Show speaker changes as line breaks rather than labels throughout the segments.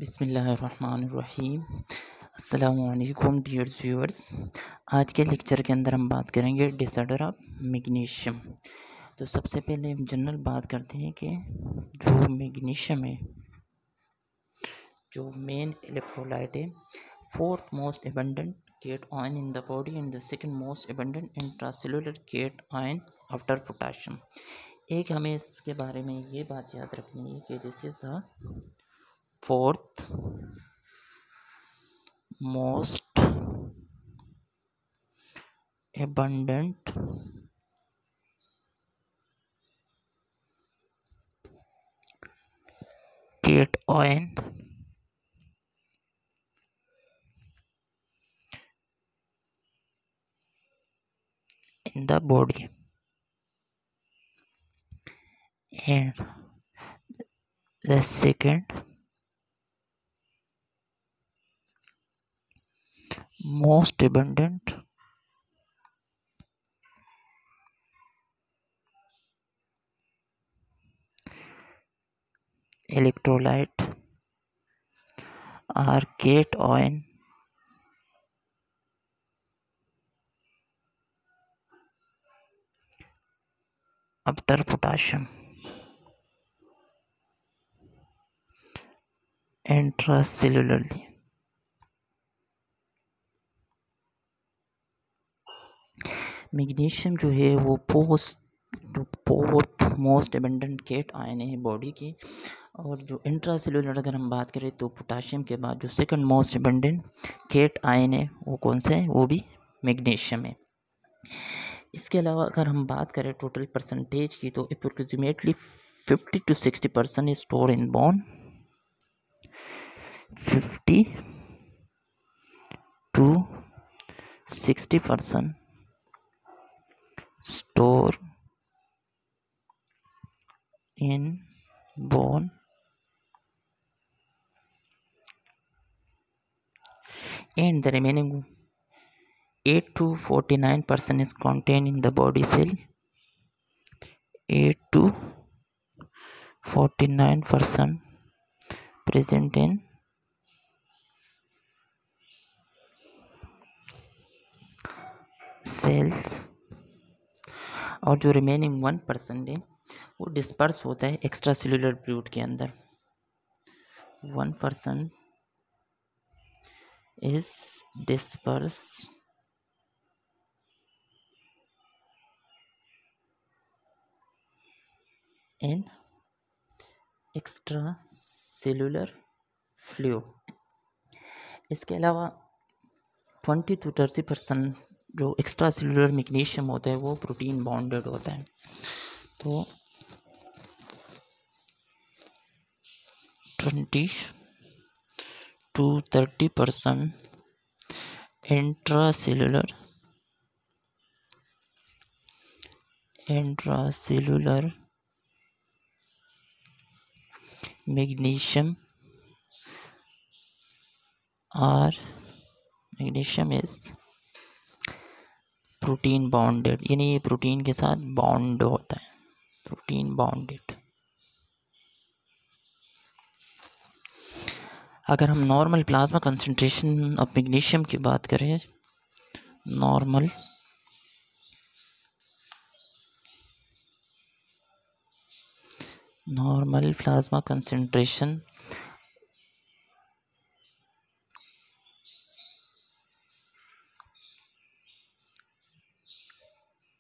बिस्मिल्लाहिर्रहमानिर्रहीम। अस्सलामुअलैकुम dear viewers. आज के लेक्चर के अंदर हम बात करेंगे डिसऑर्डर ऑफ मैग्नीशियम। तो सबसे पहले हम जनरल बात करते हैं कि जो मैग्नीशियम है, जो मेन इलेक्ट्रोलाइट है, fourth most abundant cation in the body and the second most abundant intracellular cation after potassium. एक हमें इसके बारे में ये बात याद रखनी है कि this is the fourth most abundant cation in the body, and the second most abundant electrolyte or cation after potassium intracellularly। Magnesium जो है वो fourth most abundant cation है बॉडी की, और जो इंट्रासेलुलर अगर हम बात करें तो पोटाशियम के बाद जो second most abundant cation है वो कौन सा है, वो भी मैग्नीशियम है। इसके अलावा अगर हम बात करें टोटल परसेंटेज की तो approximately 50 to 60% is store in bone, 50 to 60% store in bone and the remaining 8 to 49% is contained in the body cell, 8 to 49% present in cells, और जो रिमेनिंग 1% है वो डिस्पर्स होता है एक्स्ट्रा सेलुलर फ्लूइड के अंदर। 1% is disperse in extra cellular fluid. इसके अलावा 20 to 30% जो एक्स्ट्रा सेलुलर मैग्नीशियम होता है वो प्रोटीन बॉन्डेड होता है। तो 20 to 30% intracellular magnesium or magnesium is protein bonded, यानी ये प्रोटीन के साथ बॉन्ड होता है, प्रोटीन बॉन्डेड। अगर हम normal plasma concentration of magnesium की बात करें, normal plasma concentration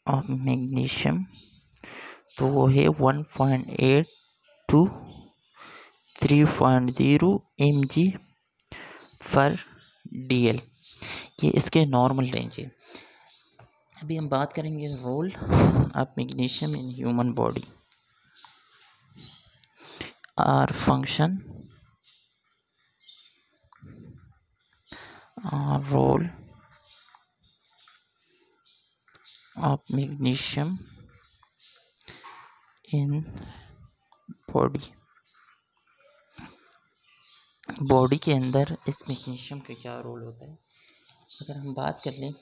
of magnesium तो वो है 1.8 to 3.0 mg/dl। ये इसके नॉर्मल रेंज है। अभी हम बात करेंगे role of magnesium in human body और function role of magnesium in body के अंदर इस मैग्नीशियम का क्या रोल होता है। अगर हम बात कर लें,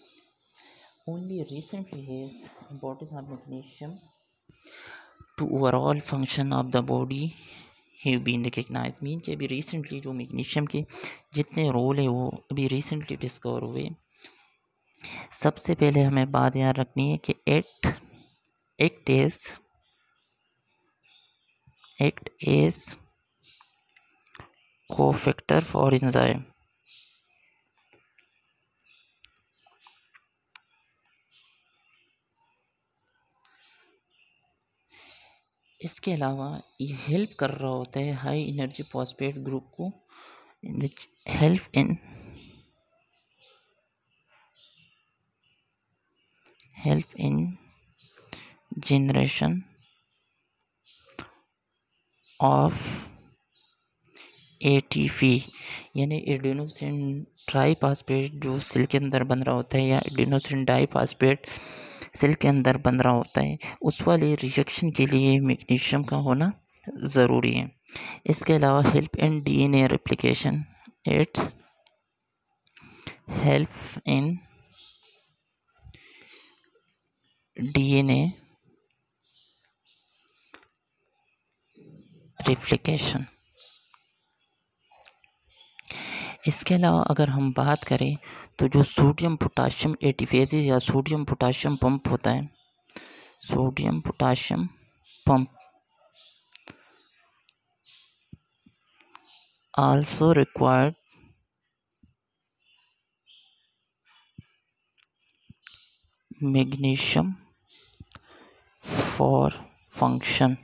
only recently is importance of magnesium to overall function of the body have been recognize, mean कि अभी रिसेंटली जो मैग्नीशियम के जितने रोल है वो अभी रिसेंटली डिस्कवर हुए। सबसे पहले हमें बात याद रखनी है कि act is cofactor for enzyme. इसके अलावा ये हेल्प कर रहा होता है हाई एनर्जी फॉस्फेट ग्रुप को help in generation of ATP, यानी एडेनोसिन ट्राईफॉस्फेट जो सेल के अंदर बन रहा होता है या एडेनोसिन डाईफॉस्फेट सेल के अंदर बन रहा होता है, उस वाले रिएक्शन के लिए मैग्नीशियम का होना ज़रूरी है। इसके अलावा help in DNA replication, it's help in DNA replication. इसके अलावा अगर हम बात करें तो जो सोडियम पोटाशियम एटीफेजेज या सोडियम पोटाशियम पंप होता है, sodium potassium pump also required magnesium for function.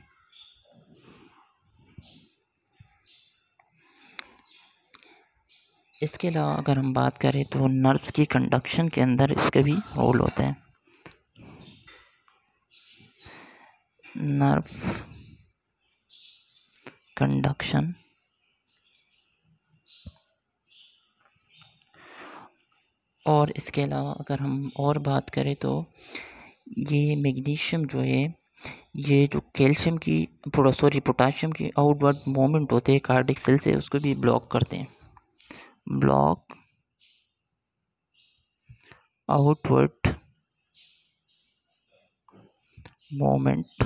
इसके अलावा अगर हम बात करें तो नर्व्स की कंडक्शन के अंदर इसका भी रोल होता है। नर्व कंडक्शन और इसके अलावा अगर हम और बात करें तो ये मैग्नीशियम जो है ये जो कैल्शियम की पोटाशियम की आउटवर्ड मूवमेंट होते हैं कार्डिक सेल से, उसको भी ब्लॉक करते हैं। Block outward movement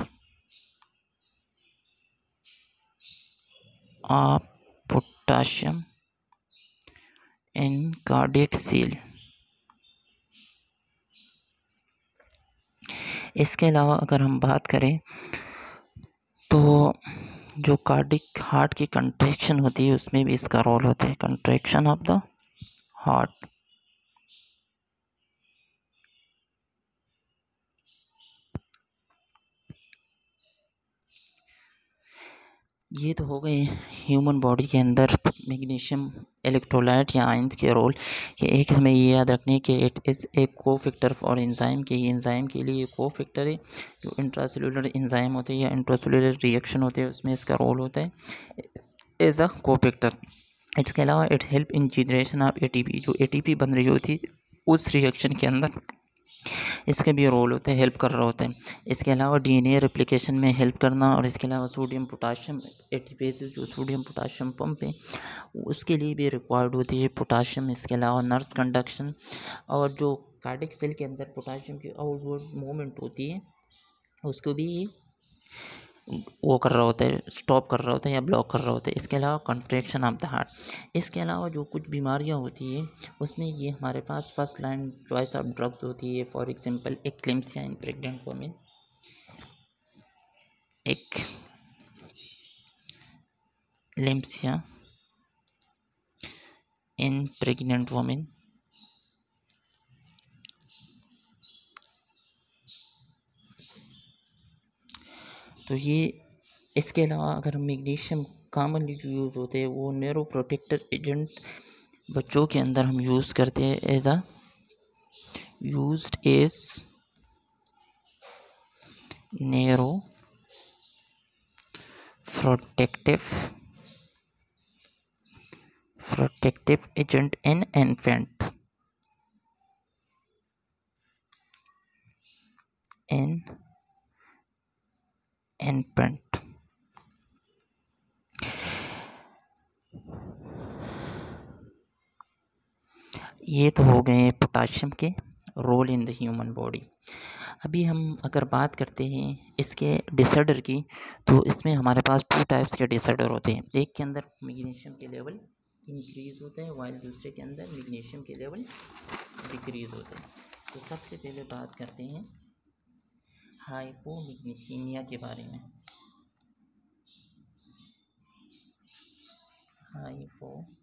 of potassium in cardiac cell. इसके अलावा अगर हम बात करें तो जो कार्डिक हार्ट की कंट्रैक्शन होती है उसमें भी इसका रोल होता है, कंट्रैक्शन ऑफ द हार्ट। ये तो हो गए ह्यूमन बॉडी के अंदर मैग्नीशियम इलेक्ट्रोलाइट या आयंस के रोल। कि एक हमें ये याद रखनी है कि it is a cofactor for enzyme, के एंजाइम के लिए कोफैक्टर है। जो इंट्रासेलुलर एंजाइम होते हैं या इंट्रासेलुलर रिएक्शन होते हैं उसमें इसका रोल होता है एज अ कोफैक्टर। इसके अलावा it help in generation of ATP, जो एटीपी बन रही होती है उस रिएक्शन के अंदर इसका भी रोल होता है, हेल्प कर रहा होता है। इसके अलावा डीएनए रेप्लिकेशन में हेल्प करना, और इसके अलावा सोडियम पोटाशियम एटीपेसेस जो सोडियम पोटाशियम पंप है उसके लिए भी रिक्वायर्ड होती है पोटाशियम। इसके अलावा नर्व कंडक्शन और जो कार्डिक सेल के अंदर पोटाशियम की आउटवर्ड मूवमेंट होती है उसको भी वो कर रहा होता है, स्टॉप कर रहा होता है या ब्लॉक कर रहा होता है। इसके अलावा कंट्रैक्शन ऑफ द हार्ट। इसके अलावा जो कुछ बीमारियां होती है उसमें ये हमारे पास first line choice of drugs होती है। For example eclampsia in pregnant women, eclampsia in pregnant women. तो ये इसके अलावा अगर मैग्नीशियम कॉमनली जो यूज़ होते हैं वो न्यूरो प्रोटेक्टर एजेंट बच्चों के अंदर हम यूज़ करते हैं as a used as neuro protective agent in infant ये तो हो गए पोटाशियम के role in the human body. अभी हम अगर बात करते हैं इसके डिसऑर्डर की, तो इसमें हमारे पास 2 टाइप्स के डिसऑर्डर होते हैं। एक के अंदर मैग्नीशियम के लेवल इंक्रीज़ होते हैं, वाइल दूसरे के अंदर मैग्नीशियम के लेवल डिक्रीज़ होते हैं। तो सबसे पहले बात करते हैं हाइपोमैग्नीसीमिया के बारे में। हाइपोमैग्नीसिया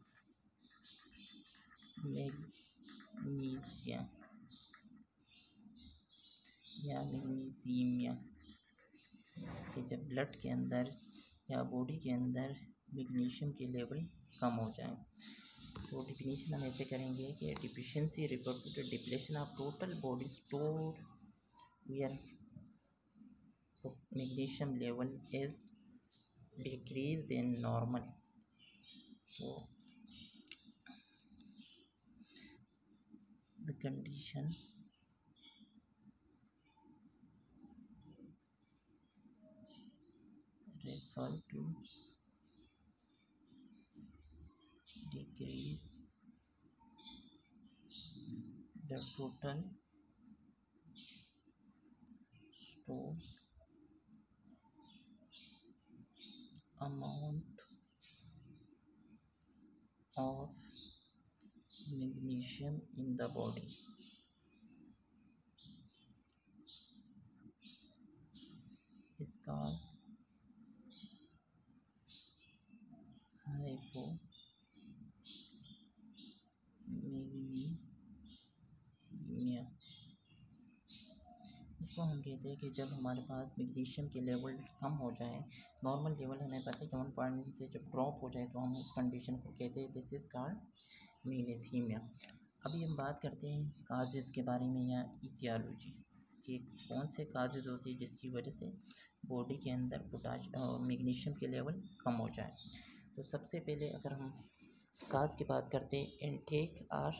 या मैग्नीसीमिया कि जब ब्लड के अंदर या बॉडी के अंदर मैग्नीशियम के लेवल कम हो जाए। तो डिफिनीशन हम ऐसे करेंगे कि deficiency refer to the depletion of total body store where magnesium level is decrease then normal. तो the condition refer to decrease the total store amount of magnesium in the body is called hypomagnesaemia. इसको हम कहते हैं कि जब हमारे पास magnesium के level कम हो जाए, नॉर्मल लेवल हमें पता है कि 1 से जब ड्रॉप हो जाए तो हम उस कंडीशन को कहते हैं दिस इज़ कॉल्ड मैग्नीसीमिया। अभी हम बात करते हैं काजेज़ के बारे में या इटियोलॉजी कि कौन से काजेज़ होती है जिसकी वजह से बॉडी के अंदर मैग्नीशियम के लेवल कम हो जाए। तो सबसे पहले अगर हम काज की बात करते हैं इनटेक और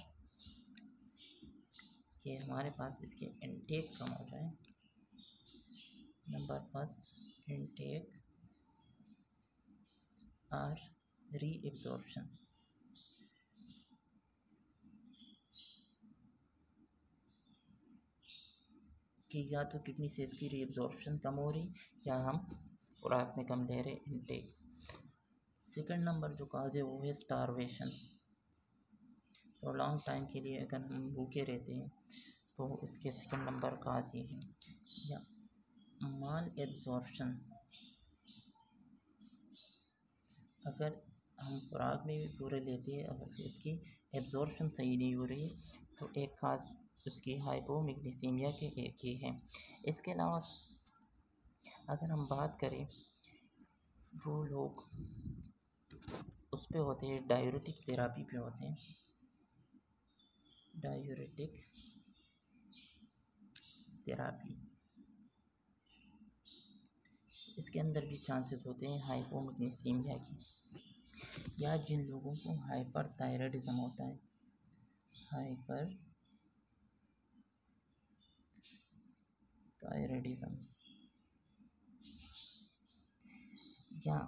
कि हमारे पास इसके इनटेक कम हो जाए। नंबर फर्स्ट इनटेक और रीएब्जॉर्प्शन। कि या तो किडनी से इसकी रीएब्जॉर्प्शन कम हो रही या हम खुराक में कम ले रहे इनटेक। सेकंड नंबर जो काज है वो है स्टारवेशन। तो लॉन्ग टाइम के लिए अगर हम भूखे रहते हैं तो इसके सेकंड नंबर काज ये है। या माल एब्जॉर्प्शन, अगर हम खुराक में भी पूरे लेते हैं अगर इसकी एब्जॉर्प्शन सही नहीं हो रही तो एक काज उसकी हाइपोमैग्नीसीमिया के एक ही है। इसके अलावा अगर हम बात करें जो लोग उस पे होते हैं डायूरेटिक थेरापी पे होते हैं, डायूरेटिक थेरापी, इसके अंदर भी चांसेस होते हैं हाइपोमैग्नीसीमिया की। या जिन लोगों को हाइपर थायराइडिज्म होता है, हाइपर थायराइडिज्म या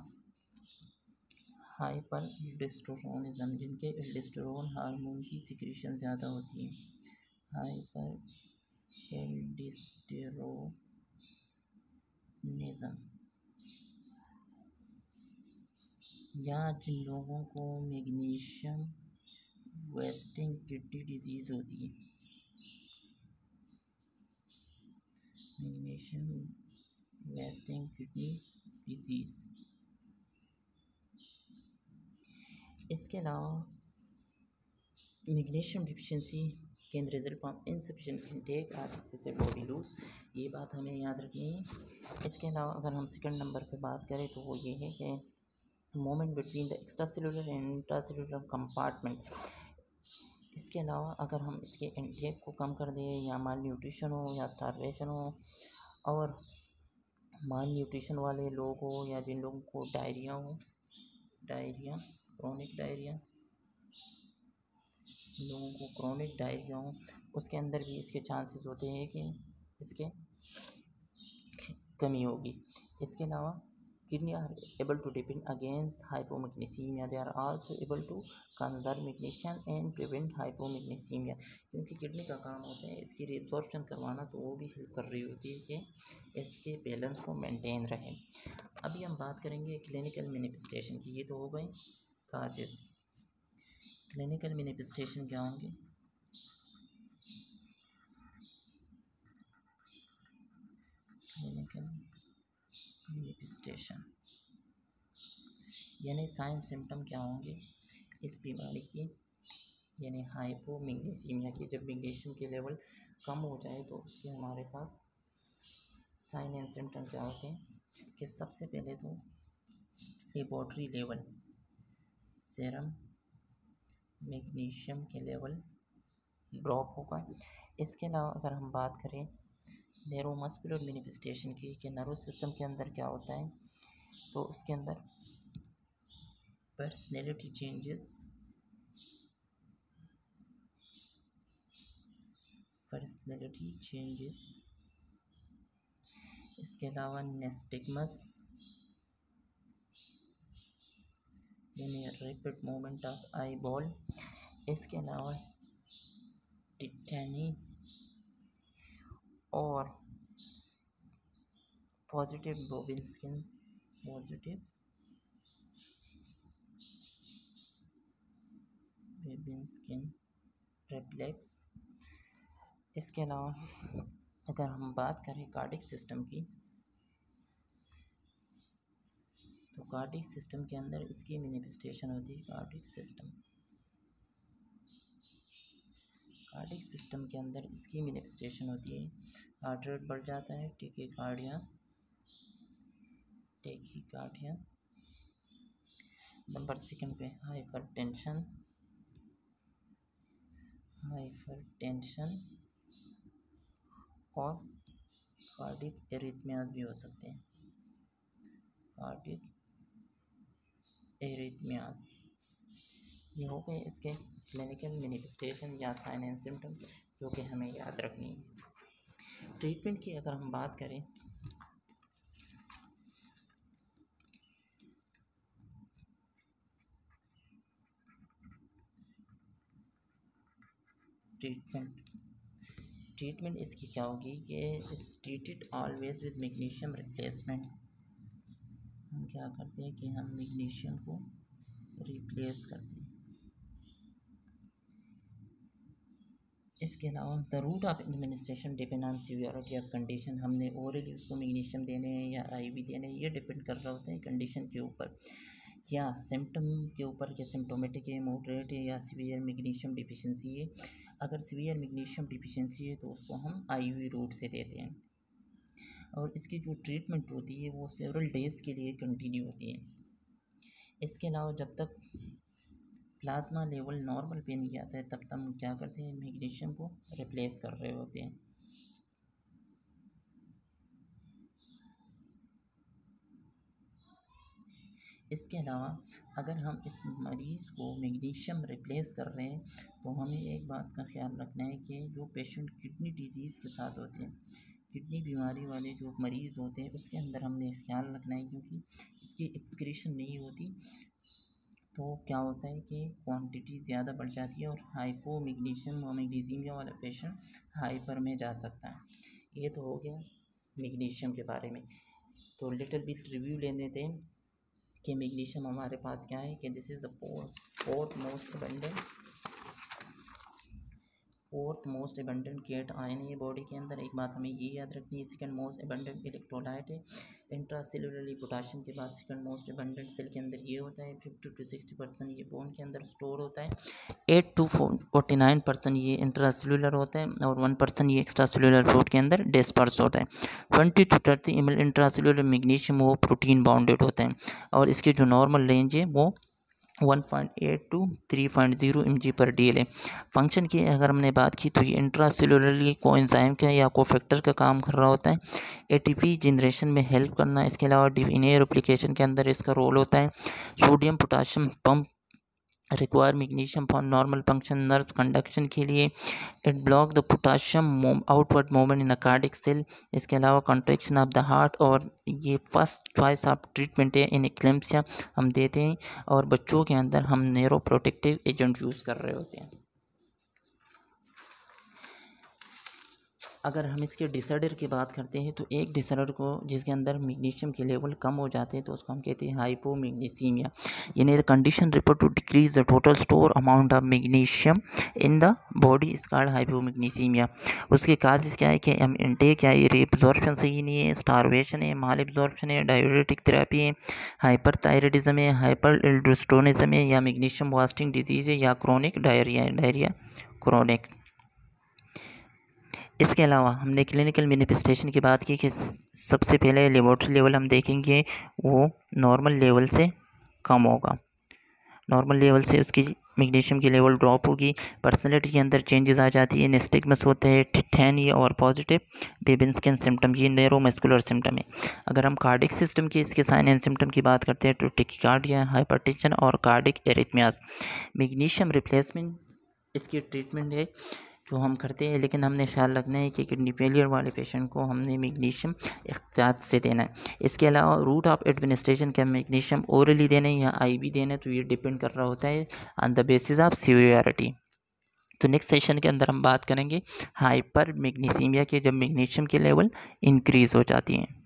हाइपर एल्डोस्टेरोनिज्म, जिनके एल्डोस्टेरोन हार्मोन की सिक्रीशन ज़्यादा होती है, हाइपर एल्डोस्टेरोनिज्म। या जिन लोगों को मैग्नीशियम वेस्टिंग किडनी डिजीज़ होती है, मैग्नीशियम वेस्टिंग किडनी डिजीज़। इसके अलावा magnesium deficiency can result from insufficient intake और एक्सेसिव बॉडी लूज, ये बात हमें याद रखनी है। इसके अलावा अगर हम सेकंड नंबर पे बात करें तो वो ये है कि movement between the extracellular and intracellular compartment. इसके अलावा अगर हम इसके इनटेक को कम कर दें या माल न्यूट्रिशन हो या स्टारवेशन हो, और माल न्यूट्रिशन वाले लोग हो या जिन लोगों को डायरिया हो, डायरिया क्रोनिक डायरिया, लोगों को क्रोनिक डायरिया हो, उसके अंदर भी इसके चांसेस होते हैं कि इसके कमी होगी। इसके अलावा kidney are able to defend against hypomagnesemia. They are also able to conserve magnesium and prevent hypomagnesemia. क्योंकि किडनी का काम होता है इसकी रिएब्जॉर्प्शन करवाना, तो वो भी हेल्प कर रही होती है कि इसके बैलेंस को मेंटेन रहे। अभी हम बात करेंगे क्लिनिकल मैनिफेस्टेशन की। ये तो हो गई काजेस। क्लिनिकल मैनिफेस्टेशन क्या होंगे? क्लिनिकल मैनिफेस्टेशन यानी साइन सिम्टम क्या होंगे इस बीमारी की, यानी हाइपोमैग्नीसीमिया की। जब मैग्नीशियम के लेवल कम हो जाए तो उसके हमारे पास साइन एंड सिम्टम क्या होते हैं कि सबसे पहले तो लेबोरेटरी लेवल सीरम मैग्नीशियम के लेवल ड्रॉप होगा। इसके अलावा अगर हम बात करें न्यूरोमस्कुलर मैनिफेस्टेशन की, कि नर्वस सिस्टम के अंदर क्या होता है, तो उसके अंदर पर्सनैलिटी चेंजेस, इसके अलावा नेस्टिग्मस यानी rapid movement of eye ball, इसके अलावा टिटैनी और पॉजिटिव बोविन स्किन रिफ्लेक्स। इसके अलावा अगर हम बात करें कार्डिक सिस्टम की, तो कार्डिक सिस्टम के अंदर इसकी मैनिफेस्टेशन होती है। कार्डिक सिस्टम के अंदर इसकी मैनिफेस्टेशन होती है। हार्ट रेट बढ़ जाता है, टेकीकार्डिया। नंबर सेकंड पे हाइपरटेंशन और कार्डिक एरिथमियाज भी हो सकते हैं। ये हो गए इसके क्लिनिकल मैनिफेस्टेशन या साइन एंड सिम्टम जो कि हमें याद रखनी है। ट्रीटमेंट की अगर हम बात करें, ट्रीटमेंट इसकी क्या होगी कि इस treated always with magnesium replacement. हम क्या करते हैं कि हम मैग्नीशियम को रिप्लेस करते हैं। इसके अलावा the route of administration depend on severity of condition. हमने ओरली उसको मैग्नीशियम देने हैं या आईवी देने हैं, ये डिपेंड कर रहा होता है कंडीशन के ऊपर या सिम्टम के ऊपर, कि सिम्टोमेटिक है, मॉडरेट है या सीवियर मैग्नीशियम डिफिशिएंसी है। अगर सीवियर मैग्नीशियम डिफिशिएंसी है तो उसको हम आईवी रूट से देते हैं, और इसकी जो ट्रीटमेंट होती है वो सेवरल डेज के लिए कंटिन्यू होती है। इसके अलावा जब तक प्लाज्मा लेवल नॉर्मल पे नहीं आता है तब तक हम क्या करते हैं, मैग्नीशियम को रिप्लेस कर रहे होते हैं। इसके अलावा अगर हम इस मरीज़ को मैग्नीशियम रिप्लेस कर रहे हैं तो हमें एक बात का ख्याल रखना है कि जो पेशेंट किडनी डिजीज़ के साथ होते हैं, किडनी बीमारी वाले जो मरीज़ होते हैं, उसके अंदर हमने ख्याल रखना है, क्योंकि इसकी एक्सक्रीशन नहीं होती तो क्या होता है कि क्वांटिटी ज़्यादा बढ़ जाती है और हाइपोमैग्नीशियम और मैग्नीसीमिया वाला पेशेंट हाइपर में जा सकता है। ये तो हो गया मैग्नीशियम के बारे में। तो लिटिल बिट रिव्यू ले लेते हैं कि मैग्नीशियम हमारे पास क्या है, कि this is the fourth most abundant cation है बॉडी के अंदर। एक बात हमें ये याद रखनी है, सेकंड मोस्ट एबंडेंट इलेक्ट्रोलाइट है। इंट्रासेलुलरली पोटाशियम के बाद सेकंड मोस्ट एबंडेंट सेल के अंदर ये होता है। 50 to 60% ये बोन के अंदर स्टोर होता है। 8 to 49% ये इंट्रासेलुलर होता है और 1% ये एक्स्ट्रा सेलुलर फ्लूइड के अंदर डिस्पर्स होता है। 20 to 30 ml इंट्रासेलुलर मैग्नीशियम वो प्रोटीन बाउंडेड होता है, और इसकी जो नॉर्मल रेंज है वो 1.8 to 3.0 mg/dl है। फंक्शन की अगर हमने बात की तो ये इंट्रासेलुलरली कोएंजाइम का या कोफैक्टर का काम कर रहा होता है, एटीपी जनरेशन में हेल्प करना। इसके अलावा डीएनए रेप्लिकेशन के अंदर इसका रोल होता है। Sodium potassium pump require magnesium for normal function, nerve conduction के लिए। It block the potassium outward movement in a cardiac cell. इसके अलावा कंट्रैक्शन ऑफ द हार्ट, और ये फर्स्ट चॉइस ऑफ ट्रीटमेंट है इन एक्लेम्सिया हम देते हैं, और बच्चों के अंदर हम नेरो प्रोटेक्टिव एजेंट यूज़ कर रहे होते हैं। अगर हम इसके डिसऑर्डर की बात करते हैं तो एक डिसऑर्डर को जिसके अंदर मैग्नीशियम के लेवल कम हो जाते हैं तो उसको हम कहते हैं हाइपोमैग्नीसीमिया, यानी the condition report to decrease the total store amount of magnesium in the body is called hypomagnesemia. उसके काजेस क्या है कि हम इनटेक या रीअब्जॉर्प्शन सही नहीं है, स्टारवेशन है, माल एब्जॉर्प्शन है, डायूरेटिक थेरेपी है, हाइपरथायराइडिज्म है, हाइपर एल्ड्रोस्टोनिज्म है, या मैग्नीशियम वास्टिंग डिजीज़ है, या क्रोनिक डायरिया है, डायरिया क्रोनिक। इसके अलावा हमने क्लिनिकल मैनिफेस्टेशन की बात की कि सबसे पहले लेबोरेटरी लेवल हम देखेंगे वो नॉर्मल लेवल से कम होगा, नॉर्मल लेवल से उसकी मैग्नीशियम की लेवल ड्रॉप होगी, पर्सनैलिटी के अंदर चेंजेस आ जाती है, निस्टिग्मस होते हैं, टिटैनिया और पॉजिटिव बेबिन्स्किन सिम्टम, ये न्यूरोमस्कुलर सिम्टम है। अगर हम कार्डिक सिस्टम की इसके साइन एंड सिम्टम की बात करते हैं तो टेकिकार्डिया, हाइपरटेंशन और कार्डिक एरिथमियास। मैग्नीशियम रिप्लेसमेंट इसकी ट्रीटमेंट है जो हम करते हैं, लेकिन हमने ख्याल रखना है कि किडनी फेलियर वाले पेशेंट को हमने मैग्नीशियम एहतियात से देना है। इसके अलावा रूट ऑफ एडमिनिस्ट्रेशन क्या मैग्नीशियम ओरली देना है या आईवी देना है, तो ये डिपेंड कर रहा होता है on the basis of severity. तो नेक्स्ट सेशन के अंदर हम बात करेंगे हाइपर मैग्नीसीमिया के, जब मैग्नीशियम के लेवल इंक्रीज़ हो जाती हैं।